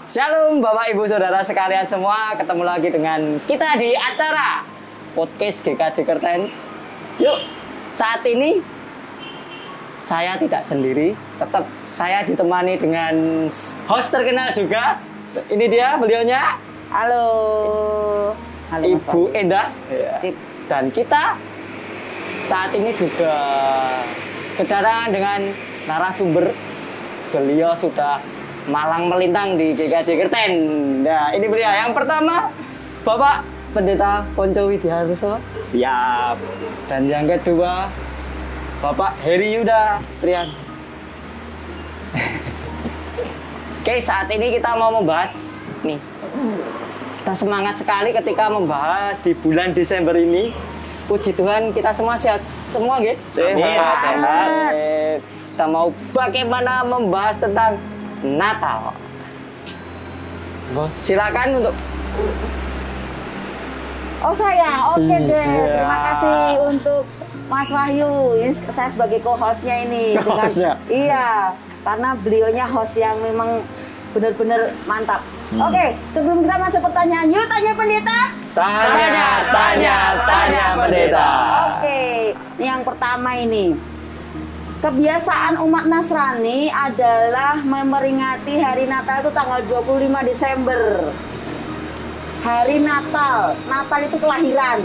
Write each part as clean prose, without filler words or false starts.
Shalom Bapak Ibu Saudara sekalian semua, ketemu lagi dengan kita di acara podcast GKJ Kerten. Yuk, saat ini saya tidak sendiri, tetap saya ditemani dengan host terkenal juga. Ini dia beliaunya. Halo. Halo Ibu Endah. Sip. Dan kita saat ini juga kedatangan dengan narasumber. Beliau sudah malang melintang di GKJ Kerten. Nah, ini beliau yang pertama, Bapak Pendeta Ponco Widiharso. Siap. Dan yang kedua, Bapak Heri Yuda Trian. Oke, saat ini kita mau membahas nih. Kita semangat sekali ketika membahas di bulan Desember ini. Puji Tuhan kita semua sehat semua, gitu. Sehat. Kita mau bagaimana membahas tentang Natal. Silakan untuk. Oh saya, oke deh. Terima kasih untuk Mas Wahyu. Ini saya sebagai co-hostnya ini. Iya, karena beliaunya host yang memang benar-benar mantap. Oke, sebelum kita masuk pertanyaan, yuk tanya pendeta. Tanya pendeta. Oke, ini yang pertama ini. Kebiasaan umat Nasrani adalah memperingati hari Natal itu tanggal 25 Desember. Hari Natal. Natal itu kelahiran.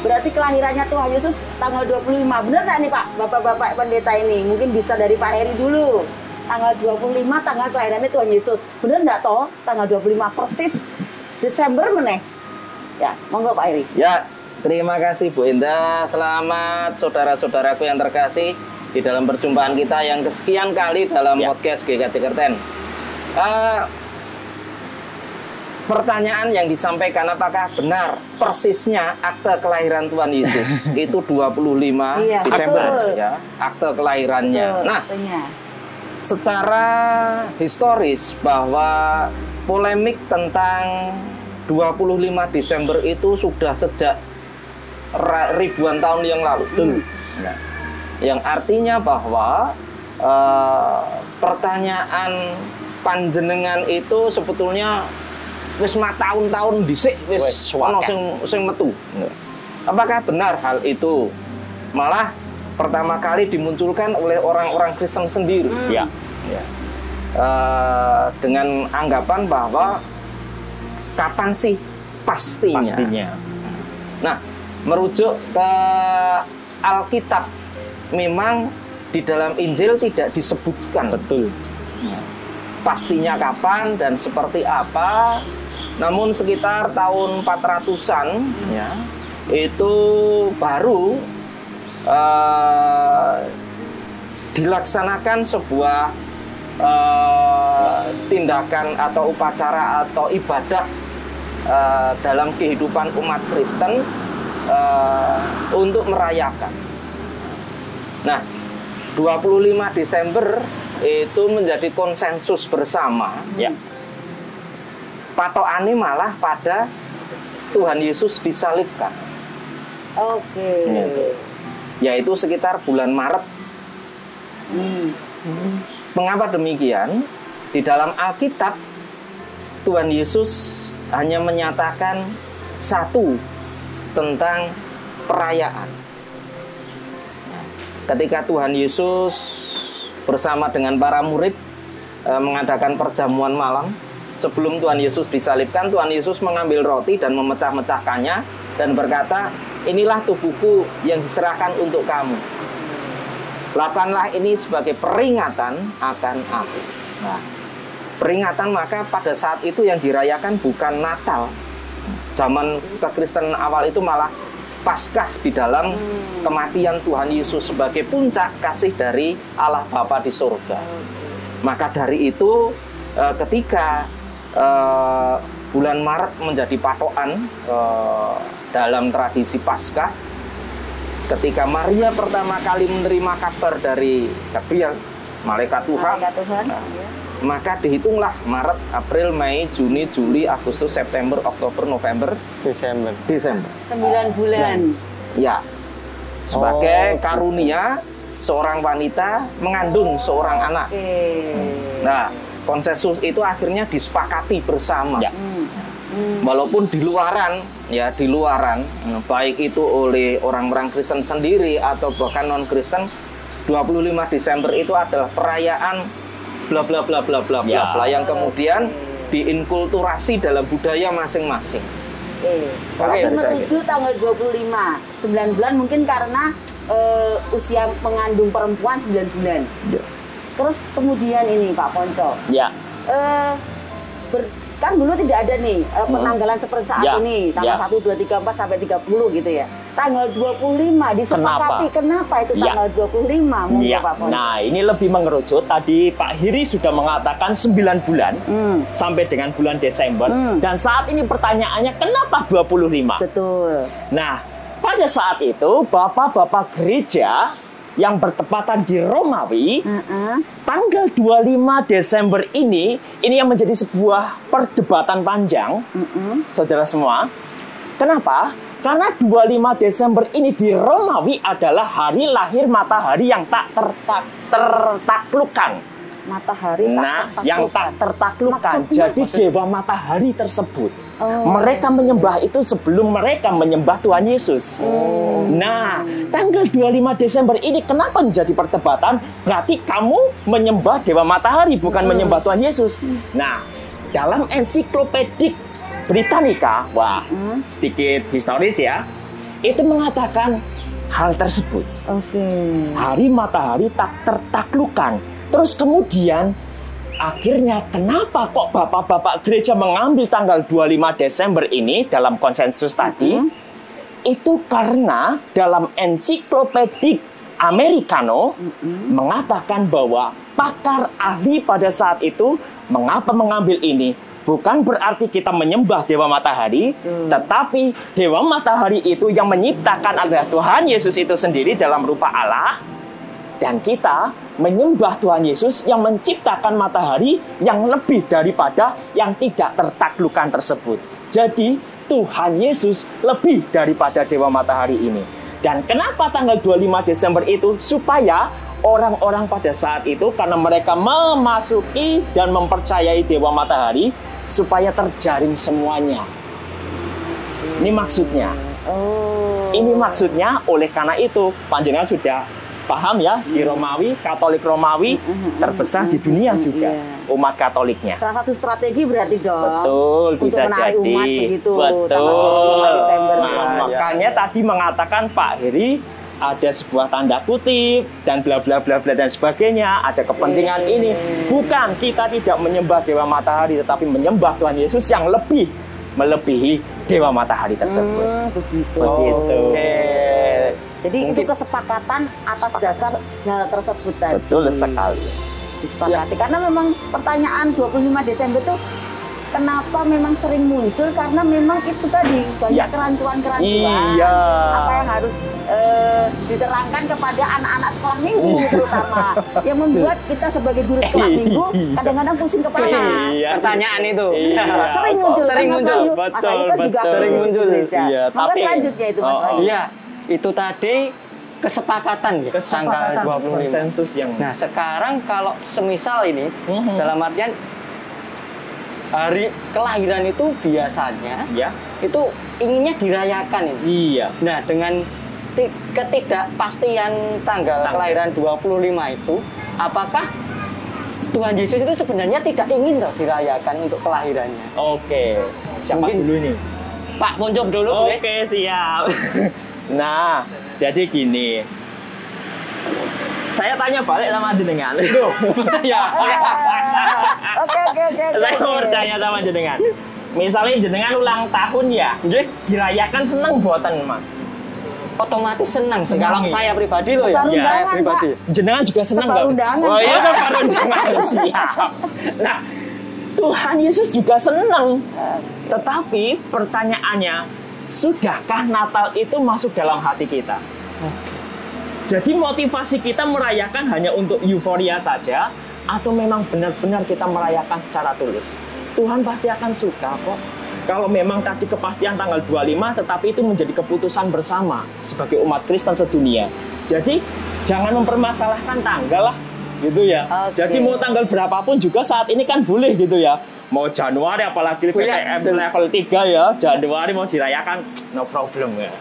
Berarti kelahirannya Tuhan Yesus tanggal 25. Benar nggak nih Pak? Bapak-bapak pendeta ini. Mungkin bisa dari Pak Heri dulu. Tanggal 25 tanggal kelahirannya Tuhan Yesus. Benar nggak toh? Tanggal 25 persis Desember meneh. Ya, monggo Pak Heri. Ya, terima kasih Bu Indah. Selamat saudara-saudaraku yang terkasih di dalam perjumpaan kita yang kesekian kali dalam podcast GKJ Kerten. Pertanyaan yang disampaikan, apakah benar persisnya akte kelahiran Tuhan Yesus itu 25 Desember ya, akte kelahirannya. Betul, nah, artinya. Secara historis bahwa polemik tentang 25 Desember itu sudah sejak ribuan tahun yang lalu. Nah, yang artinya bahwa pertanyaan panjenengan itu sebetulnya wis tahun-tahun dhisik wis ono sing metu. Apakah benar hal itu? Malah pertama kali dimunculkan oleh orang-orang Kristen sendiri. Ya. Dengan anggapan bahwa kapan sih pastinya. Nah, merujuk ke Alkitab, memang di dalam Injil tidak disebutkan betul pastinya kapan dan seperti apa. Namun sekitar tahun 400-an ya, itu baru dilaksanakan sebuah tindakan atau upacara atau ibadah dalam kehidupan umat Kristen untuk merayakan. Nah, 25 Desember itu menjadi konsensus bersama. Ya. Patokannya malah pada Tuhan Yesus disalibkan. Oke. Yaitu sekitar bulan Maret. Mengapa demikian? Di dalam Alkitab Tuhan Yesus hanya menyatakan satu tentang perayaan. Ketika Tuhan Yesus bersama dengan para murid mengadakan perjamuan malam, sebelum Tuhan Yesus disalibkan, Tuhan Yesus mengambil roti dan memecah-mecahkannya dan berkata, inilah tubuhku yang diserahkan untuk kamu. Lakukanlah ini sebagai peringatan akan aku. Nah, peringatan, maka pada saat itu yang dirayakan bukan Natal. Zaman kekristenan awal itu malah Paskah di dalam kematian Tuhan Yesus sebagai puncak kasih dari Allah Bapa di surga. Maka dari itu ketika bulan Maret menjadi patokan dalam tradisi Paskah, ketika Maria pertama kali menerima kabar dari Gabriel, malaikat Tuhan, maka dihitunglah Maret, April, Mei, Juni, Juli, Agustus, September, Oktober, November, Desember. 9 bulan. Ya. Sebagai karunia seorang wanita mengandung seorang anak. Nah, konsensus itu akhirnya disepakati bersama. Ya. Walaupun di luaran, baik itu oleh orang-orang Kristen sendiri atau bahkan non-Kristen, 25 Desember itu adalah perayaan bla bla bla bla bla bla, Ya. bla, yang kemudian diinkulturasi dalam budaya masing-masing. Kalau Tapi dari saya menuju tanggal 25, 9 bulan mungkin karena usia mengandung perempuan 9 bulan. Ya. Terus kemudian ini Pak Ponco, Ya. kan dulu tidak ada nih penanggalan seperti saat Ya, ini tanggal ya. 1, 2, 3, 4 sampai 30 gitu ya. Tanggal 25 disepakati. Kenapa itu Ya. tanggal 25? Monggo Ya. Pak Ponco. Nah, ini lebih mengerucut. Tadi Pak Hiri sudah mengatakan 9 bulan sampai dengan bulan Desember. Dan saat ini pertanyaannya, kenapa 25? Betul. Nah, pada saat itu bapak-bapak gereja yang bertepatan di Romawi, tanggal 25 Desember ini yang menjadi sebuah perdebatan panjang, saudara semua. Kenapa? Karena 25 Desember ini di Romawi adalah hari lahir matahari yang tak tertaklukkan. Matahari Nah, yang tak tertaklukkan. Maksudnya? Jadi dewa matahari tersebut, Oh. mereka menyembah itu sebelum mereka menyembah Tuhan Yesus. Nah, tanggal 25 Desember ini kenapa menjadi perdebatan? Berarti kamu menyembah dewa matahari, bukan menyembah Tuhan Yesus. Nah, dalam ensiklopedik Britannica, sedikit historis ya, itu mengatakan hal tersebut. Oke. Hari matahari tak tertaklukkan. Terus kemudian akhirnya kenapa kok bapak-bapak gereja mengambil tanggal 25 Desember ini dalam konsensus tadi? Itu karena dalam ensiklopedik Americano mengatakan bahwa pakar ahli pada saat itu mengapa mengambil ini? Bukan berarti kita menyembah dewa matahari, tetapi dewa matahari itu yang menciptakan adalah Tuhan Yesus itu sendiri dalam rupa Allah. Dan kita menyembah Tuhan Yesus yang menciptakan matahari yang lebih daripada yang tidak tertaklukkan tersebut. Jadi Tuhan Yesus lebih daripada dewa matahari ini. Dan kenapa tanggal 25 Desember itu? Supaya orang-orang pada saat itu, karena mereka memasuki dan mempercayai dewa matahari, supaya terjaring semuanya. Ini maksudnya. Ini maksudnya, oleh karena itu panjenengan sudah paham ya, di Romawi, Katolik Romawi terbesar di dunia juga, umat Katoliknya. Salah satu strategi berarti dong. Betul, bisa untuk menarik jadi. umat begitu. Betul. Tanggal 25 Desember. Nah, makanya tadi mengatakan Pak Heri ada sebuah tanda kutip dan bla bla bla bla dan sebagainya, ada kepentingan ini. Bukan, kita tidak menyembah dewa matahari, tetapi menyembah Tuhan Yesus yang lebih melebihi dewa matahari tersebut. Begitu. Begitu. Jadi Mungkin- itu kesepakatan atas dasar hal tersebut tadi. Betul sekali. Disepakati. Karena memang pertanyaan 25 Desember itu kenapa memang sering muncul, karena memang itu tadi banyak Ya. kerancuan-kerancuan. Iya. Apa yang harus diterangkan kepada anak-anak sekolah minggu terutama, yang membuat kita sebagai guru sekolah minggu kadang-kadang pusing kepala. Iya. Pertanyaan itu. Iya. Sering muncul. Sering kan, Mas muncul. Wahyu? Mas Betul, Wahyu kan juga betul. aktif Sering di muncul. gereja. Iya, Maka tapi- selanjutnya itu Mas Oh, Wahyu. Iya, itu tadi kesepakatan ya, tanggal 25. konsensus yang Nah, sekarang kalau semisal ini dalam artian hari kelahiran itu biasanya ya. itu inginnya dirayakan ini. Iya. Nah, dengan ketidakpastian tanggal kelahiran 25 itu, apakah Tuhan Yesus itu sebenarnya tidak ingin toh dirayakan untuk kelahirannya? Oke. Siapa Mungkin- dulu nih? Pak Poncop dulu, boleh? Oke, siap. Nah, jadi gini. Saya tanya balik sama jenengan. Ya, Oke. Saya mau bertanya sama jenengan. Misalnya jenengan ulang tahun ya, nggih, dirayakan seneng buatan Mas. otomatis senang sih. Senang, Kalau ya? saya pribadi loh ya, Sebar saya undangan, pribadi. Jenengan juga seneng Sebar nggak? undangan, Oh iya, Pak. sebar undangan. Siap. Nah, Tuhan Yesus juga senang. Tetapi pertanyaannya, sudahkah Natal itu masuk dalam hati kita? Jadi motivasi kita merayakan hanya untuk euforia saja, atau memang benar-benar kita merayakan secara tulus? Tuhan pasti akan suka kok. Kalau memang tadi kepastian tanggal 25, tetapi itu menjadi keputusan bersama sebagai umat Kristen sedunia. Jadi jangan mempermasalahkan tanggal lah. gitu ya. Oke. Jadi mau tanggal berapapun juga saat ini kan boleh gitu ya. Mau Januari apalagi Bu, ya, PPKM level 3 ya, Januari mau dirayakan no problem ya.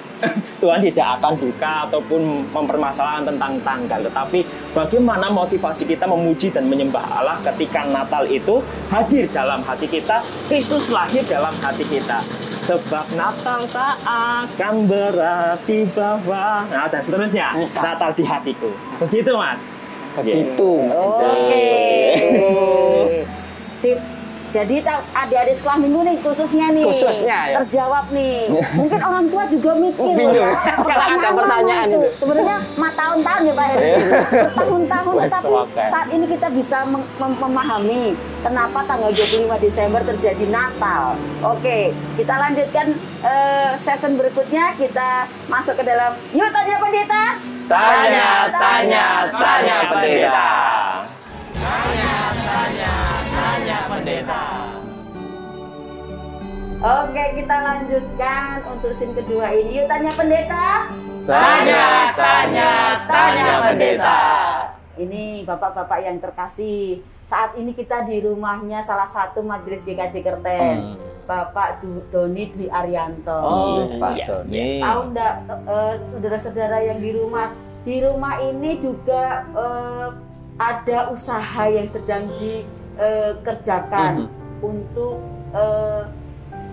Tuhan tidak akan duka ataupun mempermasalahkan tentang tanggal, tetapi bagaimana motivasi kita memuji dan menyembah Allah ketika Natal itu hadir dalam hati kita, Kristus lahir dalam hati kita. Sebab Natal tak akan berarti bahwa, nah dan seterusnya, Natal di hatiku. Begitu Mas. Begitu. Oke. Sip. Jadi adik-adik sekolah minggu nih khususnya nih. Khususnya, ya. Terjawab nih. Mungkin orang tua juga mikir. Bingung. ya. Karena ada pertanyaan mana itu. Sebenarnya tahun-tahun ya Pak Heri. Bertahun-tahun Wes, tapi oke. saat ini kita bisa memahami kenapa tanggal 25 Desember terjadi Natal. Oke, kita lanjutkan season berikutnya. Kita masuk ke dalam Yuk Tanya Pendeta. Tanya pendeta. Oke, kita lanjutkan untuk scene kedua ini. Yuk Tanya Pendeta. Tanya pendeta. Ini bapak-bapak yang terkasih. Saat ini kita di rumahnya salah satu majelis GKJ Kerten. Bapak Doni Dwi Arianto. Oh, Pak Iya. Doni. Tahu enggak saudara-saudara yang di rumah ini juga ada usaha yang sedang dikerjakan untuk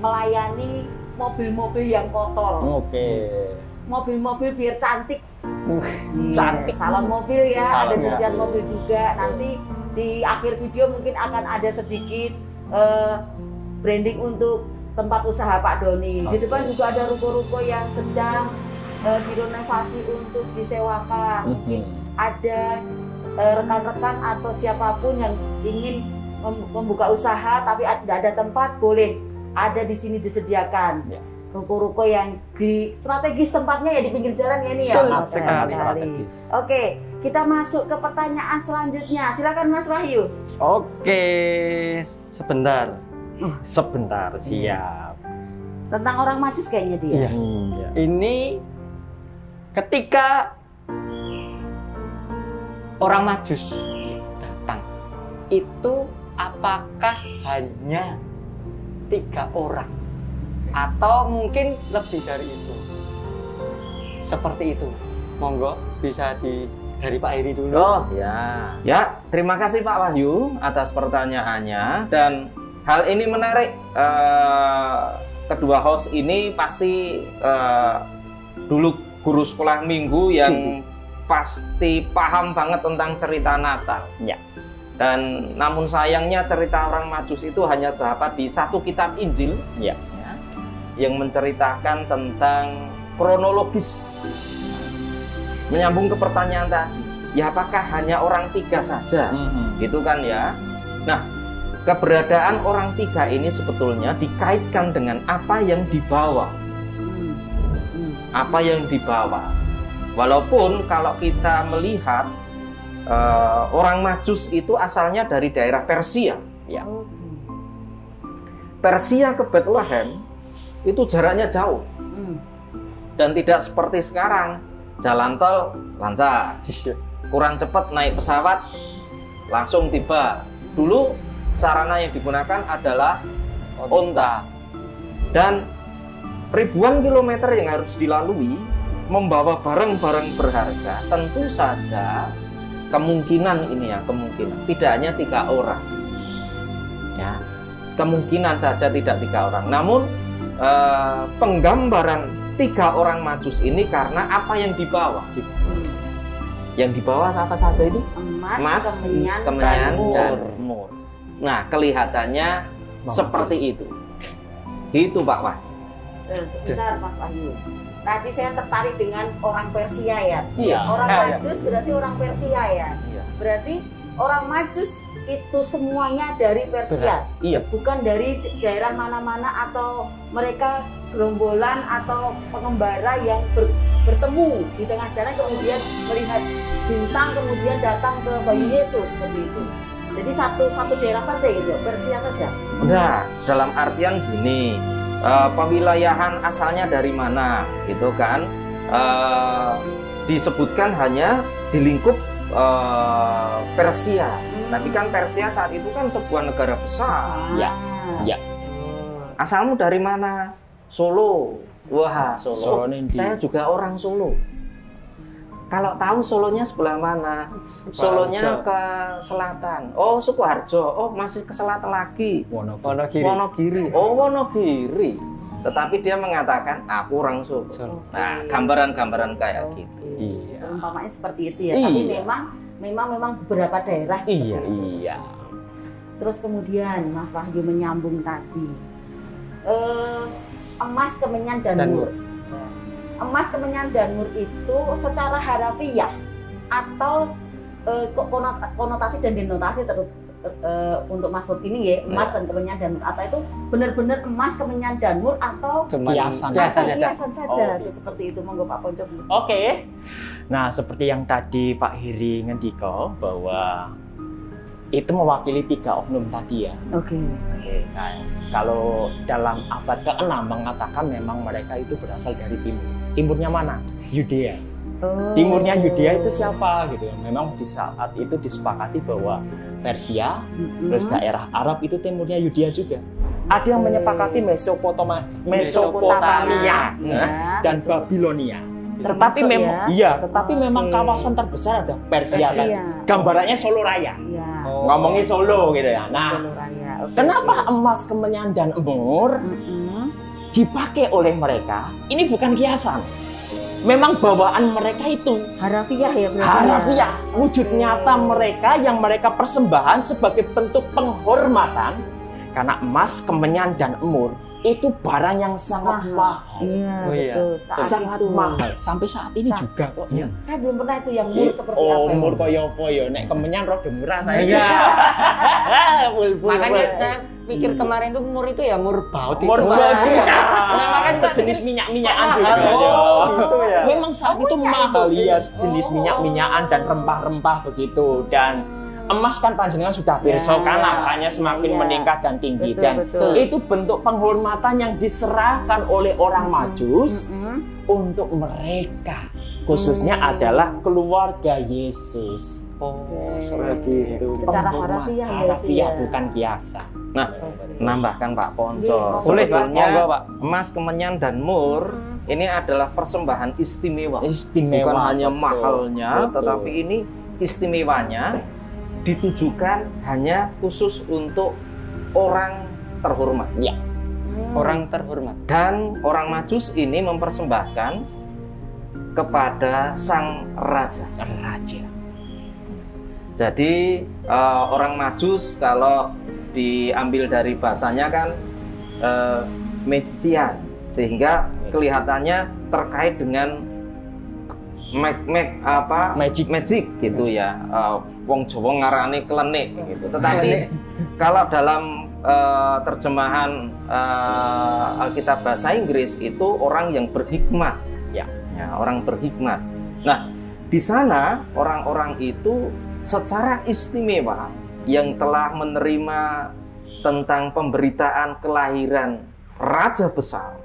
melayani mobil-mobil yang kotor. Oke. Mobil-mobil biar cantik. Cantik. Salon mobil ya, Salon, ada ya. cucian mobil juga. Nanti di akhir video mungkin akan ada sedikit branding untuk tempat usaha Pak Doni. Di depan juga ada ruko-ruko yang sedang direnovasi untuk disewakan. Mungkin ada rekan-rekan atau siapapun yang ingin membuka usaha tapi tidak ada tempat, boleh ada di sini disediakan. Ya. Ruko-ruko yang di strategis tempatnya ya di pinggir jalan ya ini ya. Sangat Oke, sekali sekali. strategis. Oke, kita masuk ke pertanyaan selanjutnya. Silakan Mas Wahyu. Oke, sebentar. Sebentar, siap. Tentang orang Majus kayaknya dia. Iya. Iya. Ini ketika orang Majus datang, itu apakah hanya 3 orang atau mungkin lebih dari itu? Seperti itu. Monggo bisa dari Pak Heri dulu. Oh ya, ya terima kasih Pak Wahyu atas pertanyaannya dan hal ini menarik. Kedua host ini pasti dulu guru sekolah minggu yang pasti paham banget tentang cerita Natal. Ya. Dan namun sayangnya cerita orang Majus itu hanya terdapat di satu kitab Injil, Ya. yang menceritakan tentang kronologis. Menyambung ke pertanyaan tadi, ya apakah hanya orang 3 saja? Gitu kan ya. Nah, keberadaan orang 3 ini sebetulnya dikaitkan dengan apa yang dibawa. Apa yang dibawa. Walaupun kalau kita melihat orang Majus itu asalnya dari daerah Persia. Ya. Persia ke Bethlehem itu jaraknya jauh dan tidak seperti sekarang. Jalan tol lancar, kurang cepat naik pesawat langsung tiba. Dulu sarana yang digunakan adalah onta dan ribuan kilometer yang harus dilalui membawa barang-barang berharga. Tentu saja kemungkinan tidak hanya 3 orang ya, kemungkinan saja tidak 3 orang. Namun penggambaran 3 orang Majus ini karena apa yang dibawa. Yang dibawa apa saja itu? Emas, kemenyan, dan mur. mur. Nah, kelihatannya seperti itu. Gitu Pak Wah. Sebentar Mas Wahyu. Tadi saya tertarik dengan orang Persia ya. Iya. Orang Iya. Majus berarti orang Persia ya. Iya. Berarti orang Majus itu semuanya dari Persia. Iya. Bukan dari daerah mana-mana atau mereka gerombolan atau pengembara yang bertemu di tengah jalan kemudian melihat bintang kemudian datang ke bayi Yesus seperti itu. Jadi satu daerah saja gitu, Persia saja. Udah, dalam artian gini, pewilayahan asalnya dari mana, gitu kan? Disebutkan hanya di lingkup Persia. Tapi kan Persia saat itu kan sebuah negara besar. Ya. Ya. Asalmu dari mana? Solo. Wah, Solo. Solo Nindi. Saya juga orang Solo. Kalau tahu Solonya sebelah mana? Solonya ke selatan. Oh, Sukoharjo. Oh, masih ke selatan lagi. Wonogiri. Wonogiri. Oh, Wonogiri. Tetapi dia mengatakan aku orang Solo. Nah, gambaran-gambaran kayak gitu. Iya. Umpamanya seperti itu ya. Iya. Tapi memang beberapa daerah. Iya, iya. Terus kemudian Mas Wahyu menyambung tadi emas, kemenyan, dan mur. Emas, kemenyan, dan mur itu secara harafiah atau konotasi dan denotasi untuk maksud ini ya, emas dan kemenyan dan mur, atau itu benar-benar emas, kemenyan, dan mur, atau Kiasan. hiasan saja Oh. itu seperti itu. Monggo Pak Ponco. Oke. Nah, seperti yang tadi Pak Heri ngendiko bahwa itu mewakili 3 oknum tadi ya. Oke. Nah, kalau dalam abad ke-6 mengatakan memang mereka itu berasal dari timur. Timurnya mana? Yudea. Oh. Timurnya Yudea itu siapa gitu ya? Memang di saat itu disepakati bahwa Persia, terus daerah Arab itu timurnya Yudea juga. Ada yang menyepakati Mesopotamia Ya, dan Mesopotamia. Babilonia. Termasuk Tetapi memang ya? iya, tetapi memang Oke. kawasan terbesar ada Persia kan. Persia. Gambarannya Solo Raya. Iya. Ngomongin Solo gitu ya. Nah, Solo Raya. Oke, kenapa oke. emas, kemenyan, dan mur dipakai oleh mereka? Ini bukan kiasan. Memang bawaan mereka itu Harafiah ya berarti. harafiah, wujud nyata mereka yang mereka persembahkan sebagai bentuk penghormatan karena emas, kemenyan, dan emur itu barang yang sangat mahal. Iya, Oh, iya. betul. Saat Sangat itu. mahal sampai saat ini Nah, juga kok ya. Saya belum pernah itu yang mur seperti apa. ya? Umur koyo apa ya, nek kemenyan rada murah saya. Iya. Bul-bul, Makanya bul. saya pikir kemarin tuh mur itu ya mur baut itu. Mur Pak. baut. Nah, makanya saya sejenis pikir, minyak-minyakan mahal. juga. Oh, ya. gitu ya. Memang saat itu mahal ya, jenis Oh. minyak-minyakan dan rempah-rempah begitu. Dan emas kan panjenengan sudah pirsa Ya. kan angkanya semakin Ya. meningkat dan tinggi. Betul, Dan betul. itu bentuk penghormatan yang diserahkan oleh orang Majus untuk mereka. Khususnya adalah keluarga Yesus. Oh, Seperti itu. Secara Penghormatan. harafiah ya, Harafiah, iya. bukan kiasan. Nah, menambahkan Pak Ponco. Iya, boleh, Pak. Sebetulnya Monggo, Pak. emas, kemenyan, dan mur ini adalah persembahan istimewa. Istimewa. Bukan hanya betul. mahalnya, Betul. tetapi ini istimewanya ditujukan hanya khusus untuk orang terhormat. Ya. orang terhormat. Dan orang Majus ini mempersembahkan kepada sang raja. Raja. Jadi orang Majus kalau diambil dari bahasanya kan magician, sehingga kelihatannya terkait dengan magic gitu ya. Wong Jawa ngarani klenik gitu. Tetapi kalau dalam terjemahan Alkitab bahasa Inggris itu orang yang berhikmat. Ya, orang berhikmat. Nah, di sana orang-orang itu secara istimewa yang telah menerima tentang pemberitaan kelahiran Raja Besar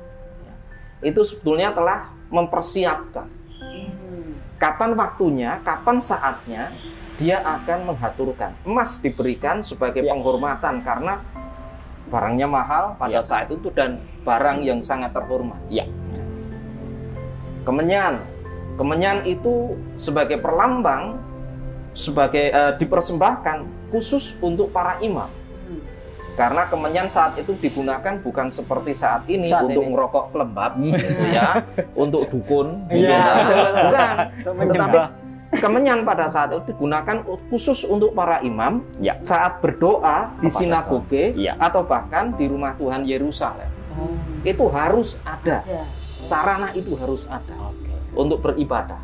itu sebetulnya telah mempersiapkan kapan waktunya, kapan saatnya dia akan menghaturkan. Emas diberikan sebagai penghormatan karena barangnya mahal pada saat itu dan barang yang sangat terhormat. Ya. Kemenyan itu sebagai perlambang, sebagai dipersembahkan khusus untuk para imam. Karena kemenyan saat itu digunakan bukan seperti saat ini untuk ngerokok kelembab gitu ya, untuk dukun gitu Iya. ya. Bukan. Tetapi Menyembah. kemenyan pada saat itu digunakan khusus untuk para imam Ya. saat berdoa di Kepada sinagoge Tuhan. Ya. atau bahkan di rumah Tuhan Yerusalem. Itu harus ada. Sarana itu harus ada untuk beribadah.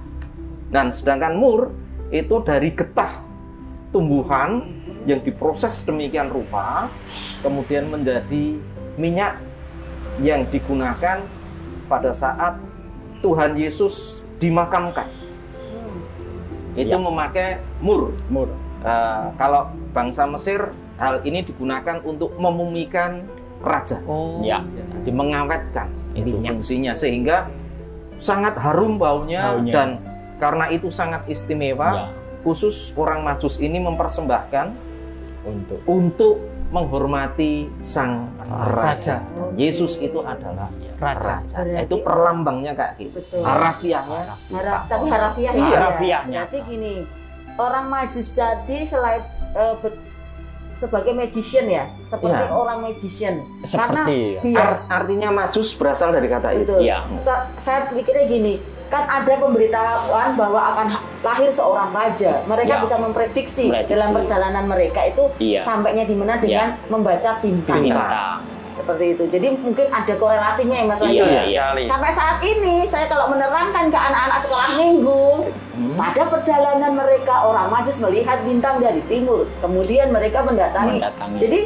Dan sedangkan mur itu dari getah tumbuhan yang diproses demikian rupa, kemudian menjadi minyak yang digunakan pada saat Tuhan Yesus dimakamkan. Itu memakai mur. Kalau bangsa Mesir, hal ini digunakan untuk memumikan raja. Ya. Mengawetkan itu Minyak. fungsinya, sehingga sangat harum baunya. Dan karena itu sangat istimewa, khusus orang Majus ini mempersembahkan untuk menghormati sang raja. Yesus itu adalah raja. Berarti- Itu perlambangnya kayak gitu. Betul. Harafiahnya. Tapi harafiah Iya, ya. harafiahnya. Berarti gini, orang Majus jadi selain sebagai magician ya, seperti Iya. orang magician. Seperti, Karena biar Artinya Majus berasal dari kata itu. betul. Iya. Saya pikirnya gini, kan ada pemberitahuan bahwa akan lahir seorang raja. Mereka Ya. bisa memprediksi Memprediksi. dalam perjalanan mereka itu Iya. sampainya di mana dengan membaca bintang. Bintang. Seperti itu. Jadi mungkin ada korelasinya ya Mas Lanjut. Iya, sekali. Sampai saat ini saya kalau menerangkan ke anak-anak sekolah minggu, pada perjalanan mereka orang Majus melihat bintang dari timur, kemudian mereka mendatangi. Jadi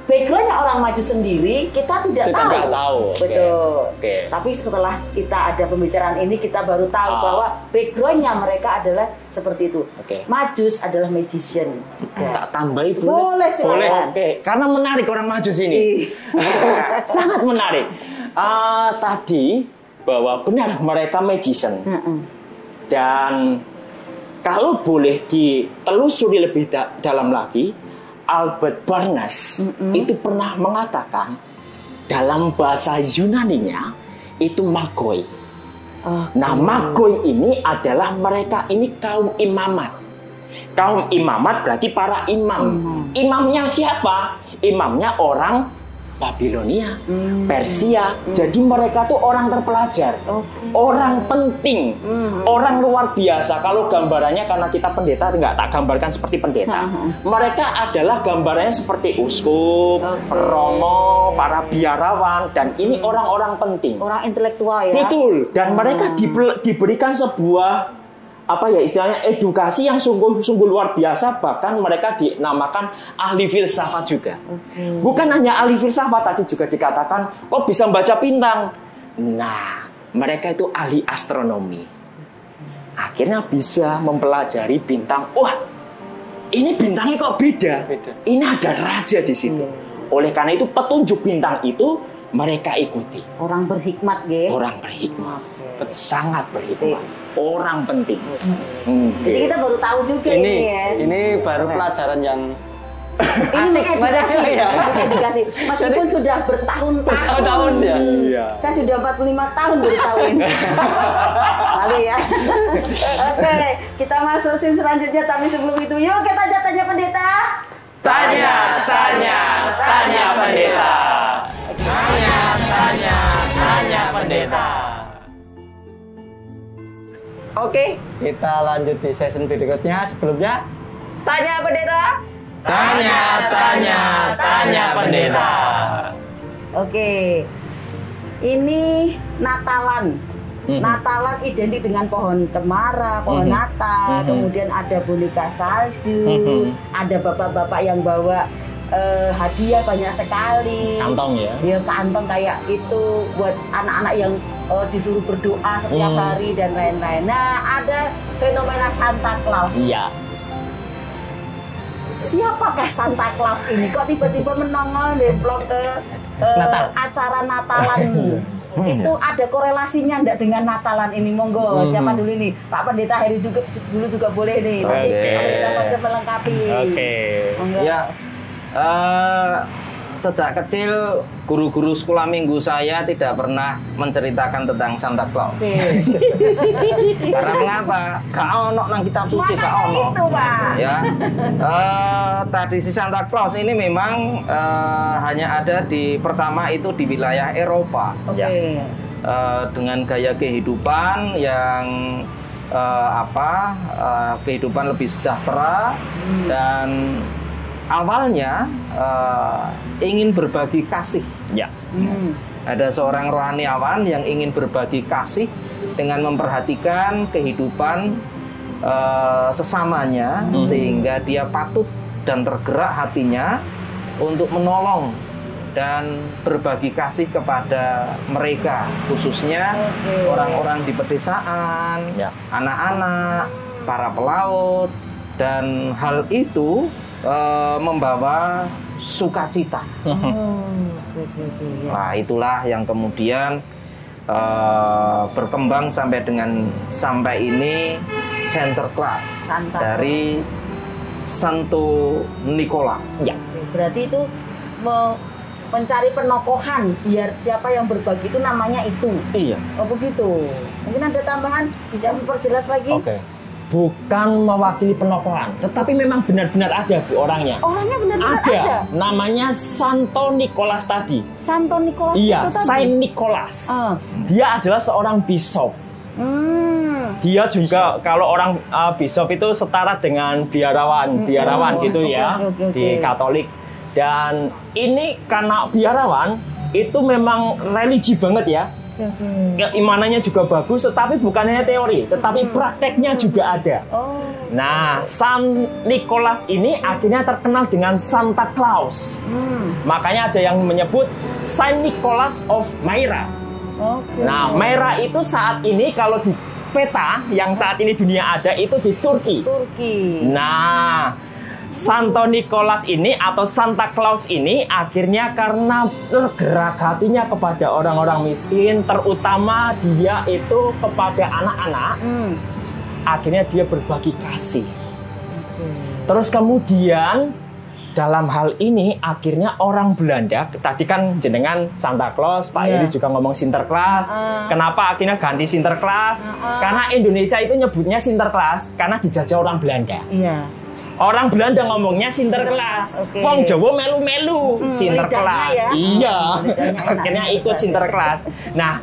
backgroundnya orang Majus sendiri kita tidak Kita tahu. nggak tahu. Betul. Oke. Tapi setelah kita ada pembicaraan ini kita baru tahu Ah. bahwa backgroundnya mereka adalah seperti itu. Oke. Majus adalah magician. Tak tambahi boleh? Boleh silakan. Oke, karena menarik orang Majus ini. Sangat menarik. Tadi bahwa benar mereka magician. Dan kalau boleh ditelusuri lebih dalam lagi, Albert Barnes itu pernah mengatakan dalam bahasa Yunaninya itu magoi. Nah, magoi ini adalah mereka ini kaum imamat. Kaum imamat berarti para imam. Imamnya siapa? Imamnya orang Babilonia, Persia. Jadi mereka tuh orang terpelajar, orang penting, orang luar biasa. Kalau gambarannya karena kita pendeta nggak tak gambarkan seperti pendeta. Mereka adalah gambarannya seperti uskup, romo, para biarawan, dan ini orang-orang penting. Orang intelektual ya. Betul. Dan mereka diberikan sebuah apa ya istilahnya edukasi yang sungguh luar biasa, bahkan mereka dinamakan ahli filsafat juga. Bukan hanya ahli filsafat, tadi juga dikatakan kok bisa membaca bintang. Nah, mereka itu ahli astronomi. Akhirnya bisa mempelajari bintang. Wah, ini bintangnya kok beda. Ini ada raja di situ. Oleh karena itu petunjuk bintang itu mereka ikuti. Orang berhikmat ya. Orang berhikmat, sangat berhikmat, orang penting. Jadi kita baru tahu juga Ini ini ya. ini baru pelajaran yang Ini asik mengedukasi, ya. mengedukasi. Meskipun sudah bertahun-tahun. Bertahun-tahun ya. Iya. Saya sudah 45 tahun baru tahu ini. Lalu ya. Oke, kita masuk scene selanjutnya. Tapi sebelum itu, yuk kita tanya pendeta. Tanya pendeta. Tanya pendeta. Oke, kita lanjut di session berikutnya. Sebelumnya, tanya pendeta. Tanya pendeta. Oke. Ini Natalan. Natalan identik dengan pohon cemara, pohon Natal, kemudian ada boneka salju, ada bapak-bapak yang bawa hadiah banyak sekali. Kantong ya. Dia kantong kayak itu buat anak-anak yang disuruh berdoa setiap hari dan lain-lain. Nah, ada fenomena Santa Claus. Iya. Siapakah Santa Claus ini? Kok tiba-tiba menongol nemplok ke acara Natalan? Itu ada korelasinya enggak dengan Natalan ini? Monggo, siapa dulu ini? Pak Pendeta Heri juga boleh nih. Nanti Oke. Pak Pendeta Pajak melengkapi. Monggo. Ya, sejak kecil guru-guru sekolah minggu saya tidak pernah menceritakan tentang Santa Claus. Oke. Karena mengapa? Gak ono nang kitab suci, gak Makanya ono. itu, Pak. Ya, tradisi Santa Claus ini memang hanya ada pertama itu di wilayah Eropa. Oke. Dengan gaya kehidupan yang kehidupan lebih sejahtera dan awalnya ingin berbagi kasih. Ya. Ada seorang rohaniawan yang ingin berbagi kasih dengan memperhatikan kehidupan sesamanya sehingga dia patut dan tergerak hatinya untuk menolong dan berbagi kasih kepada mereka, khususnya orang-orang di pedesaan, Ya. anak-anak, para pelaut, dan hal itu membawa sukacita. Oke. Nah, itulah yang kemudian berkembang sampai ini Sinterklaas Santa. dari Santo Nicholas. Ya. Berarti itu mencari penokohan biar siapa yang berbagi itu namanya itu. Iya. Oh begitu. Mungkin ada tambahan bisa diperjelas lagi? Oke. Bukan mewakili penokohan, tetapi memang benar-benar ada Bu orangnya. Orangnya benar-benar ada. Namanya Santo Nicholas tadi. Santo Nicholas Iya, itu tadi. Saint Nicholas. Dia adalah seorang bishop. Dia juga kalau orang bishop itu setara dengan biarawan gitu oke, ya oke. di Katolik. Dan ini karena biarawan itu memang religi banget ya. Keimanannya juga bagus, tetapi bukan hanya teori, tetapi prakteknya juga ada. Oh. Nah, San Nicholas ini akhirnya terkenal dengan Santa Claus. Makanya ada yang menyebut Saint Nicholas of Myra. Oke. Nah, Myra itu saat ini kalau di peta yang saat ini dunia ada itu di Turki. Turki. Nah, Santo Nicholas ini atau Santa Claus ini akhirnya karena tergerak hatinya kepada orang-orang miskin, terutama dia itu kepada anak-anak, akhirnya dia berbagi kasih. Terus kemudian dalam hal ini akhirnya orang Belanda, tadi kan jenengan Santa Claus, Pak Iri juga ngomong Sinterklaas. Kenapa akhirnya ganti Sinterklaas? Karena Indonesia itu nyebutnya Sinterklaas karena dijajah orang Belanda. Iya. Orang Belanda ngomongnya Sinterklaas. Oke. Wong Jawa melu-melu Sinterklaas. lidahnya ya. Iya. Lidahnya enak. Akhirnya ikut Sinterklaas. Nah,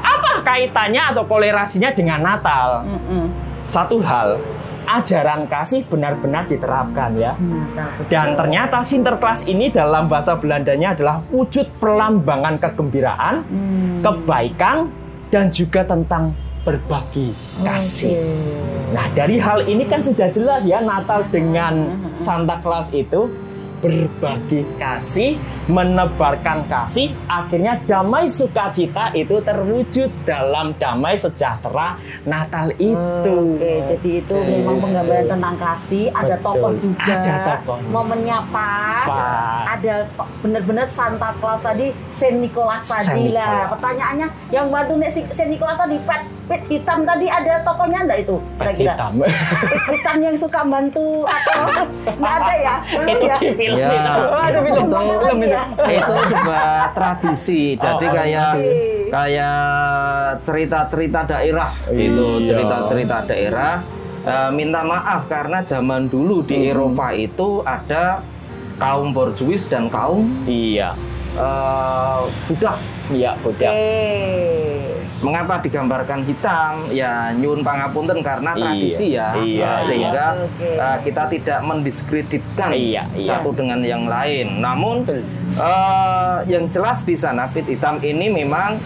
apa kaitannya atau kolerasinya dengan Natal? Satu hal, ajaran kasih benar-benar diterapkan ya. Dan ternyata Sinterklaas ini dalam bahasa Belandanya adalah wujud perlambangan kegembiraan, kebaikan, dan juga tentang berbagi kasih. Nah, dari hal ini kan sudah jelas ya, Natal dengan Santa Claus itu berbagi kasih, menebarkan kasih, akhirnya damai sukacita itu terwujud dalam damai sejahtera Natal itu. Oke, jadi itu memang penggambaran tentang kasih, ada Betul. tokoh juga, Ada tokoh. momennya pas, Pas. ada benar-benar Santa Claus tadi, Saint Nicholas Saint tadi lah. Nicholas. Pertanyaannya, yang bantu nek Saint Nicholas tadi, pet hitam tadi ada tokohnya enggak itu? Pet Kira-kira? hitam. Pet hitam yang suka bantu atau enggak ada ya? Belum Itu ya? di film Ya, itu. Ada film Lagi ya? itu sebuah tradisi. Jadi kayak cerita-cerita daerah itu, Iya. cerita-cerita daerah. Minta maaf karena zaman dulu di Eropa itu ada kaum borjuis dan kaum Iya. budak. Iya, udah. Mengapa digambarkan hitam? Ya nyun pangapunten karena tradisi ya. Iya, Sehingga Oke. kita tidak mendiskreditkan Iya. satu dengan yang lain. Namun yang jelas di sana pit hitam ini memang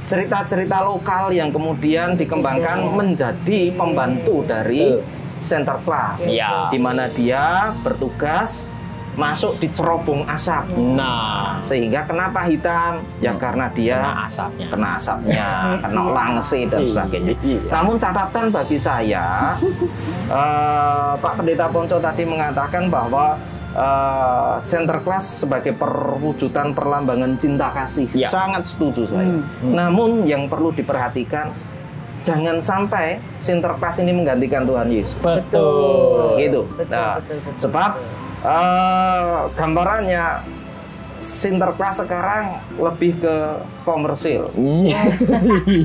cerita-cerita lokal yang kemudian dikembangkan menjadi pembantu dari Sinterklaas. Iya. Di mana dia bertugas masuk di cerobong asap. Nah, Sehingga kenapa hitam? Ya karena dia kena asapnya. kena asapnya, kena langse dan sebagainya. Iya. Namun catatan bagi saya, Pak Pendeta Ponco tadi mengatakan bahwa Sinterklaas sebagai perwujudan perlambangan cinta kasih. Ya. Sangat setuju saya. Namun yang perlu diperhatikan, jangan sampai Sinterklaas ini menggantikan Tuhan Yesus. Betul. Gitu. Betul, Nah, betul. sebab gambarannya Sinterklaas sekarang lebih ke komersil. Iya.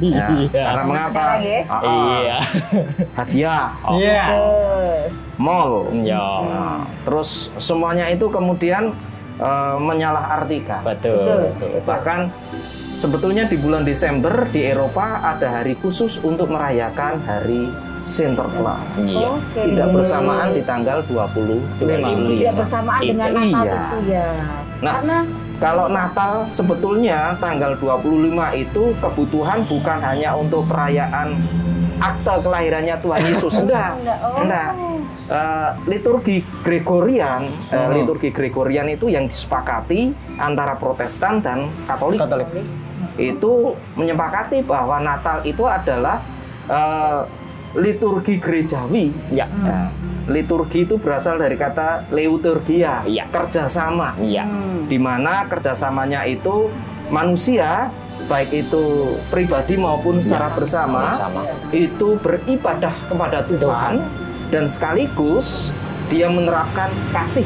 Ya, karena mengapa? Sekarang ya? Iya. Hadiah, Iya. mall, Iya. nah, terus semuanya itu kemudian menyalahartikan. Betul. Bahkan sebetulnya di bulan Desember di Eropa ada hari khusus untuk merayakan hari Sinterklaas. Iya. Oke. Tidak bersamaan di tanggal 25. Tidak bersamaan dengan Natal Iya. itu ya. Nah, Karena kalau Natal sebetulnya tanggal 25 itu kebutuhan bukan hanya untuk perayaan akte kelahirannya Tuhan Yesus. Enggak. Oh. Enggak. Liturgi Gregorian, liturgi Gregorian itu yang disepakati antara Protestan dan Katolik. Itu menyepakati bahwa Natal itu adalah liturgi gerejawi. Ya. Ya. Liturgi itu berasal dari kata leutergia, Iya. kerjasama. Iya. Di mana kerjasamanya itu manusia baik itu pribadi maupun secara bersama, itu beribadah kepada Tuhan dan sekaligus dia menerapkan kasih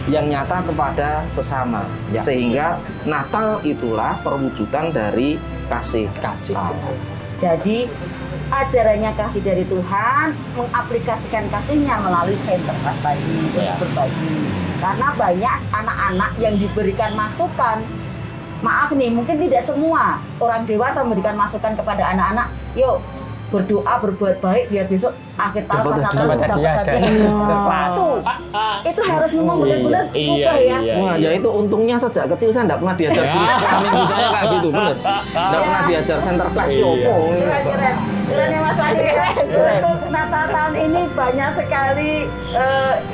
yang nyata kepada sesama. Sehingga Natal itulah perwujudan dari kasih. Jadi ajarannya kasih dari Tuhan, mengaplikasikan kasihnya melalui center berbagi. Karena banyak anak-anak yang diberikan masukan. Maaf nih, mungkin tidak semua orang dewasa memberikan masukan kepada anak-anak. Yuk berdoa, berbuat baik biar besok akhir tahun pas Natal dapat hadiah. Itu harus memang benar-benar ubah ya. Wah, ya itu untungnya sejak kecil saya enggak pernah diajar guru sekolah minggu saya kayak gitu, bener. Enggak pernah diajar center class yopo. Keren ya Mas Adi. Untuk Natal tahun ini banyak sekali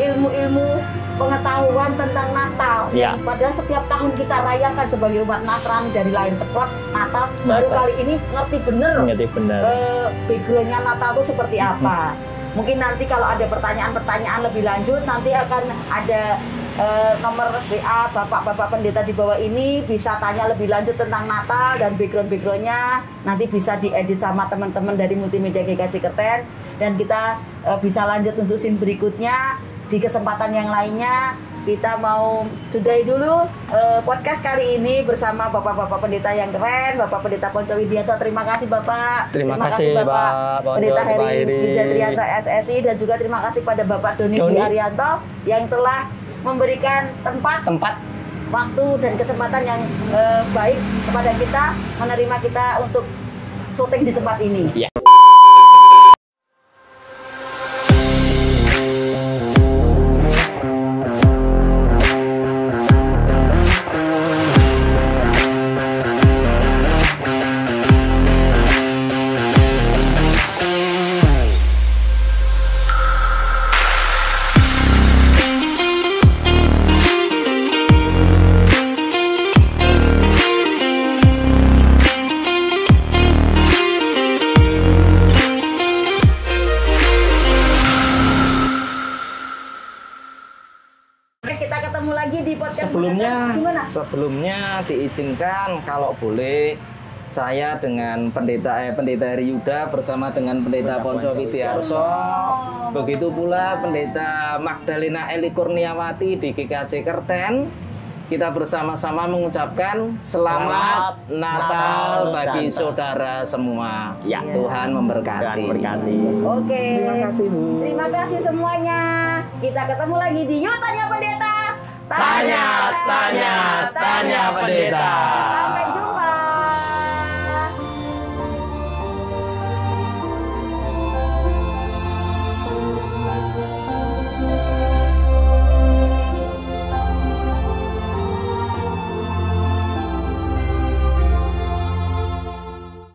ilmu-ilmu pengetahuan tentang Natal. Padahal setiap tahun kita rayakan sebagai umat Nasrani dari lahir ceplok Natal. Baru kali ini ngerti bener. Backgroundnya Natal itu seperti apa. Mungkin nanti kalau ada pertanyaan-pertanyaan lebih lanjut, nanti akan ada nomor WA Bapak-Bapak Pendeta di bawah ini, bisa tanya lebih lanjut tentang Natal dan background-backgroundnya. Nanti bisa diedit sama teman-teman dari Multimedia GKJ Kerten. Dan kita bisa lanjut untuk scene berikutnya. Di kesempatan yang lainnya, kita mau sudahi dulu podcast kali ini bersama Bapak-Bapak Pendeta yang keren, Bapak Pendeta Ponco Widianto. Terima kasih Bapak. Terima kasih Bapak Pendeta Heri Widianto SSI, dan juga terima kasih pada Bapak Doni Arianto yang telah memberikan tempat, waktu dan kesempatan yang baik kepada kita, menerima kita untuk syuting di tempat ini. Sebelumnya diizinkan kalau boleh saya dengan Pendeta Heri Yuda bersama dengan Pendeta Ponco Widiarso, begitu pula Pendeta Magdalena Eli Kurniawati di GKJ Kerten, kita bersama-sama mengucapkan selamat Natal bagi saudara semua. Tuhan memberkati. Oke. Terima kasih Bu. Terima kasih semuanya. Kita ketemu lagi di Yuk Tanya Pendeta. Tanya Pendeta.